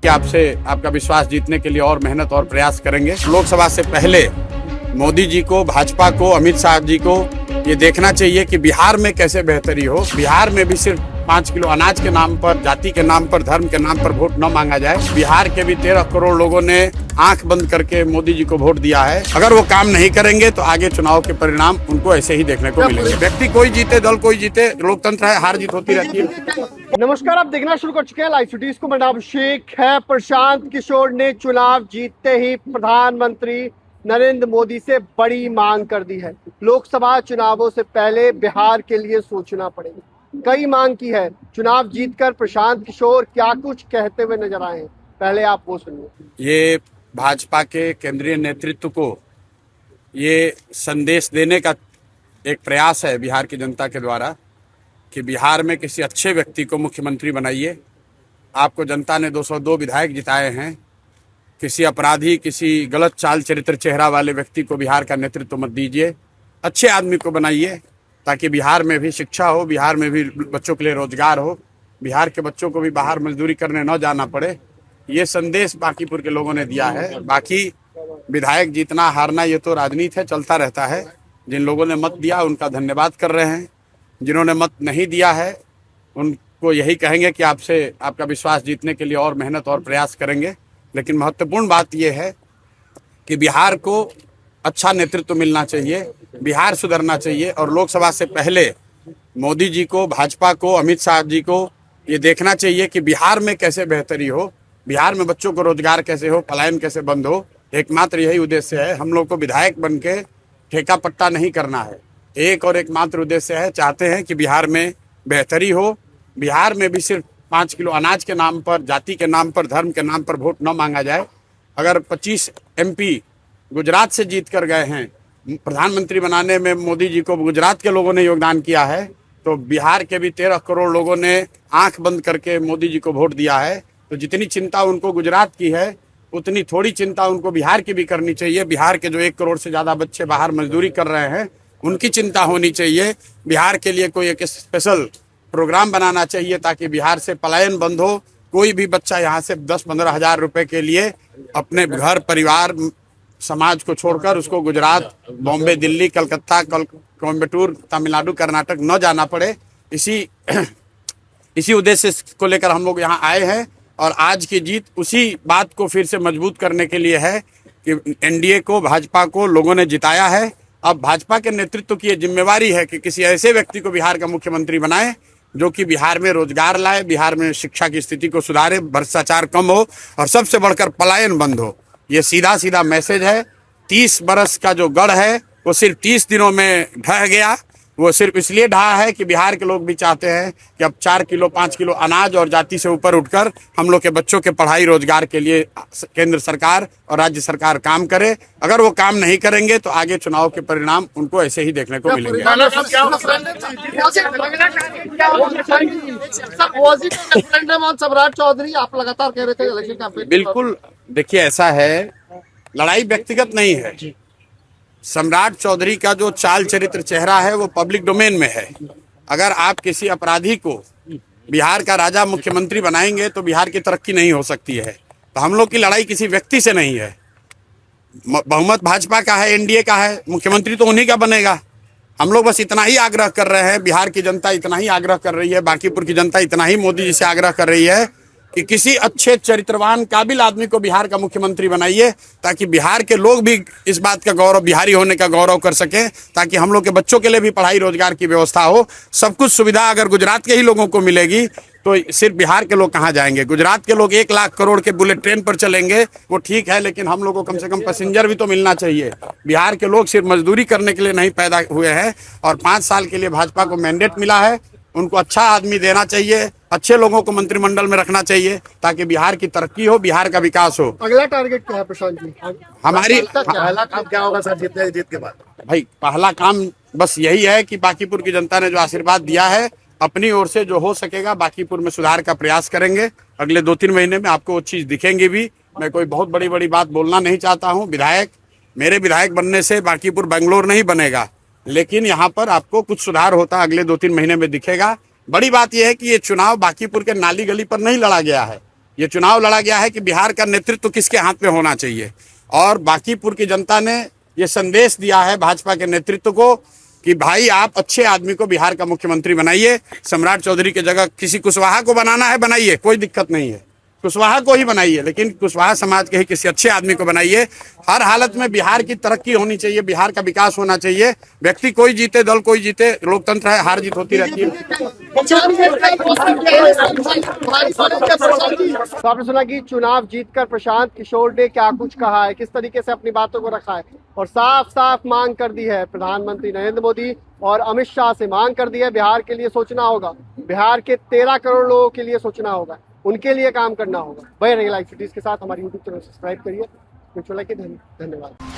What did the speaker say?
कि आपसे आपका विश्वास जीतने के लिए और मेहनत और प्रयास करेंगे। लोकसभा से पहले मोदी जी को, भाजपा को, अमित शाह जी को ये देखना चाहिए कि बिहार में कैसे बेहतरी हो। बिहार में भी सिर्फ 5 किलो अनाज के नाम पर, जाति के नाम पर, धर्म के नाम पर वोट न मांगा जाए। बिहार के भी 13 करोड़ लोगों ने आंख बंद करके मोदी जी को वोट दिया है। अगर वो काम नहीं करेंगे तो आगे चुनाव के परिणाम उनको ऐसे ही देखने को मिलेंगे। व्यक्ति कोई जीते, दल कोई जीते, लोकतंत्र है, हार जीत होती रहती है। नमस्कार, आप देखना शुरू कर चुके हैं लाइव सिटीज को। मेरा नाम अभिषेक है। प्रशांत किशोर ने चुनाव जीतते ही प्रधानमंत्री नरेंद्र मोदी से बड़ी मांग कर दी है। लोकसभा चुनावों से पहले बिहार के लिए सोचना पड़ेगा। कई मांग की है। चुनाव जीतकर प्रशांत किशोर क्या कुछ कहते हुए नजर आए हैं, पहले आप वो सुनिए। ये भाजपा के केंद्रीय नेतृत्व को ये संदेश देने का एक प्रयास है बिहार की जनता के द्वारा कि बिहार में किसी अच्छे व्यक्ति को मुख्यमंत्री बनाइए। आपको जनता ने 202 विधायक जिताए हैं। किसी अपराधी, किसी गलत चाल चरित्र चेहरा वाले व्यक्ति को बिहार का नेतृत्व मत दीजिए। अच्छे आदमी को बनाइए ताकि बिहार में भी शिक्षा हो, बिहार में भी बच्चों के लिए रोजगार हो, बिहार के बच्चों को भी बाहर मजदूरी करने न जाना पड़े। ये संदेश बांकीपुर के लोगों ने दिया है। बाकी विधायक जीतना हारना ये तो राजनीति है, चलता रहता है। जिन लोगों ने मत दिया उनका धन्यवाद कर रहे हैं। जिन्होंने मत नहीं दिया है उनको यही कहेंगे कि आपसे आपका विश्वास जीतने के लिए और मेहनत और प्रयास करेंगे। लेकिन महत्वपूर्ण बात यह है कि बिहार को अच्छा नेतृत्व मिलना चाहिए, बिहार सुधरना चाहिए। और लोकसभा से पहले मोदी जी को, भाजपा को, अमित शाह जी को ये देखना चाहिए कि बिहार में कैसे बेहतरी हो, बिहार में बच्चों को रोजगार कैसे हो, पलायन कैसे बंद हो। एकमात्र यही उद्देश्य है। हम लोग को विधायक बन के ठेका पट्टा नहीं करना है। एक और एकमात्र उद्देश्य है, चाहते हैं कि बिहार में बेहतरी हो। बिहार में भी सिर्फ 5 किलो अनाज के नाम पर, जाति के नाम पर, धर्म के नाम पर वोट न मांगा जाए। अगर 25 MP गुजरात से जीत कर गए हैं, प्रधानमंत्री बनाने में मोदी जी को गुजरात के लोगों ने योगदान किया है, तो बिहार के भी 13 करोड़ लोगों ने आंख बंद करके मोदी जी को वोट दिया है। तो जितनी चिंता उनको गुजरात की है उतनी थोड़ी चिंता उनको बिहार की भी करनी चाहिए। बिहार के जो 1 करोड़ से ज़्यादा बच्चे बाहर मजदूरी कर रहे हैं उनकी चिंता होनी चाहिए। बिहार के लिए कोई एक स्पेशल प्रोग्राम बनाना चाहिए ताकि बिहार से पलायन बंद हो। कोई भी बच्चा यहाँ से 10-15 हज़ार रुपए के लिए अपने घर, परिवार, समाज को छोड़कर उसको गुजरात, बॉम्बे, दिल्ली, कलकत्ता, कोयम्बटूर, तमिलनाडु, कर्नाटक न जाना पड़े। इसी उद्देश्य को लेकर हम लोग यहाँ आए हैं। और आज की जीत उसी बात को फिर से मजबूत करने के लिए है कि NDA को, भाजपा को लोगों ने जिताया है। अब भाजपा के नेतृत्व की ये जिम्मेवारी है कि किसी ऐसे व्यक्ति को बिहार का मुख्यमंत्री बनाए जो कि बिहार में रोजगार लाए, बिहार में शिक्षा की स्थिति को सुधारे, भ्रष्टाचार कम हो और सबसे बढ़कर पलायन बंद हो। ये सीधा सीधा मैसेज है। 30 बरस का जो गढ़ है वो सिर्फ 30 दिनों में ढह गया। वो सिर्फ इसलिए ढहा है कि बिहार के लोग भी चाहते हैं कि अब 4 किलो 5 किलो अनाज और जाति से ऊपर उठकर हम लोग के बच्चों के पढ़ाई रोजगार के लिए केंद्र सरकार और राज्य सरकार काम करे। अगर वो काम नहीं करेंगे तो आगे चुनाव के परिणाम उनको ऐसे ही देखने को मिलेंगे। सम्राट चौधरी, आप लगातार कह रहे थे इलेक्शन कैंपेन। बिल्कुल, देखिए ऐसा है, लड़ाई व्यक्तिगत नहीं है। सम्राट चौधरी का जो चाल चरित्र चेहरा है वो पब्लिक डोमेन में है। अगर आप किसी अपराधी को बिहार का राजा मुख्यमंत्री बनाएंगे तो बिहार की तरक्की नहीं हो सकती है। तो हम लोग की लड़ाई किसी व्यक्ति से नहीं है। बहुमत भाजपा का है, NDA का है, मुख्यमंत्री तो उन्हीं का बनेगा। हम लोग बस इतना ही आग्रह कर रहे हैं, बिहार की जनता इतना ही आग्रह कर रही है, बांकीपुर की जनता इतना ही मोदी जी से आग्रह कर रही है कि किसी अच्छे चरित्रवान काबिल आदमी को बिहार का मुख्यमंत्री बनाइए ताकि बिहार के लोग भी इस बात का गौरव, बिहारी होने का गौरव कर सकें, ताकि हम लोग के बच्चों के लिए भी पढ़ाई रोजगार की व्यवस्था हो। सब कुछ सुविधा अगर गुजरात के ही लोगों को मिलेगी तो सिर्फ बिहार के लोग कहाँ जाएंगे। गुजरात के लोग 1 लाख करोड़ के बुलेट ट्रेन पर चलेंगे, वो ठीक है, लेकिन हम लोग को कम से कम पैसेंजर भी तो मिलना चाहिए। बिहार के लोग सिर्फ मजदूरी करने के लिए नहीं पैदा हुए हैं। और 5 साल के लिए भाजपा को मैंडेट मिला है, उनको अच्छा आदमी देना चाहिए, अच्छे लोगों को मंत्रिमंडल में रखना चाहिए ताकि बिहार की तरक्की हो, बिहार का विकास हो। अगला टारगेट क्या है प्रशांत जी? हमारी पहला काम क्या होगा सर जीत के बाद? भाई पहला काम बस यही है कि बांकीपुर की जनता ने जो आशीर्वाद दिया है, अपनी ओर से जो हो सकेगा बांकीपुर में सुधार का प्रयास करेंगे। अगले 2-3 महीने में आपको वो चीज दिखेंगी भी। मैं कोई बहुत बड़ी बात बोलना नहीं चाहता हूँ। मेरे विधायक बनने से बांकीपुर बेंगलोर नहीं बनेगा, लेकिन यहाँ पर आपको कुछ सुधार होता अगले 2-3 महीने में दिखेगा। बड़ी बात यह है कि ये चुनाव बांकीपुर के नाली गली पर नहीं लड़ा गया है। ये चुनाव लड़ा गया है कि बिहार का नेतृत्व किसके हाथ में होना चाहिए। और बांकीपुर की जनता ने ये संदेश दिया है भाजपा के नेतृत्व को कि भाई आप अच्छे आदमी को बिहार का मुख्यमंत्री बनाइए। सम्राट चौधरी की जगह किसी कुशवाहा को बनाना है बनाइए, कोई दिक्कत नहीं है, कुशवाहा को ही बनाइए, लेकिन कुशवाहा समाज के ही किसी अच्छे आदमी को बनाइए। हर हालत में बिहार की तरक्की होनी चाहिए, बिहार का विकास होना चाहिए। व्यक्ति कोई जीते, दल कोई जीते, लोकतंत्र है, हार जीत होती रहती है। तो आपने सुना कि चुनाव जीतकर प्रशांत किशोर ने क्या कुछ कहा है, किस तरीके से अपनी बातों को रखा है और साफ साफ मांग कर दी है प्रधानमंत्री नरेंद्र मोदी और अमित शाह से। मांग कर दी है बिहार के लिए सोचना होगा, बिहार के 13 करोड़ लोगों के लिए सोचना होगा, उनके लिए काम करना होगा। बने रहिए लाइव सिटीज के साथ, हमारी यूट्यूब चैनल सब्सक्राइब करिए। धन्यवाद।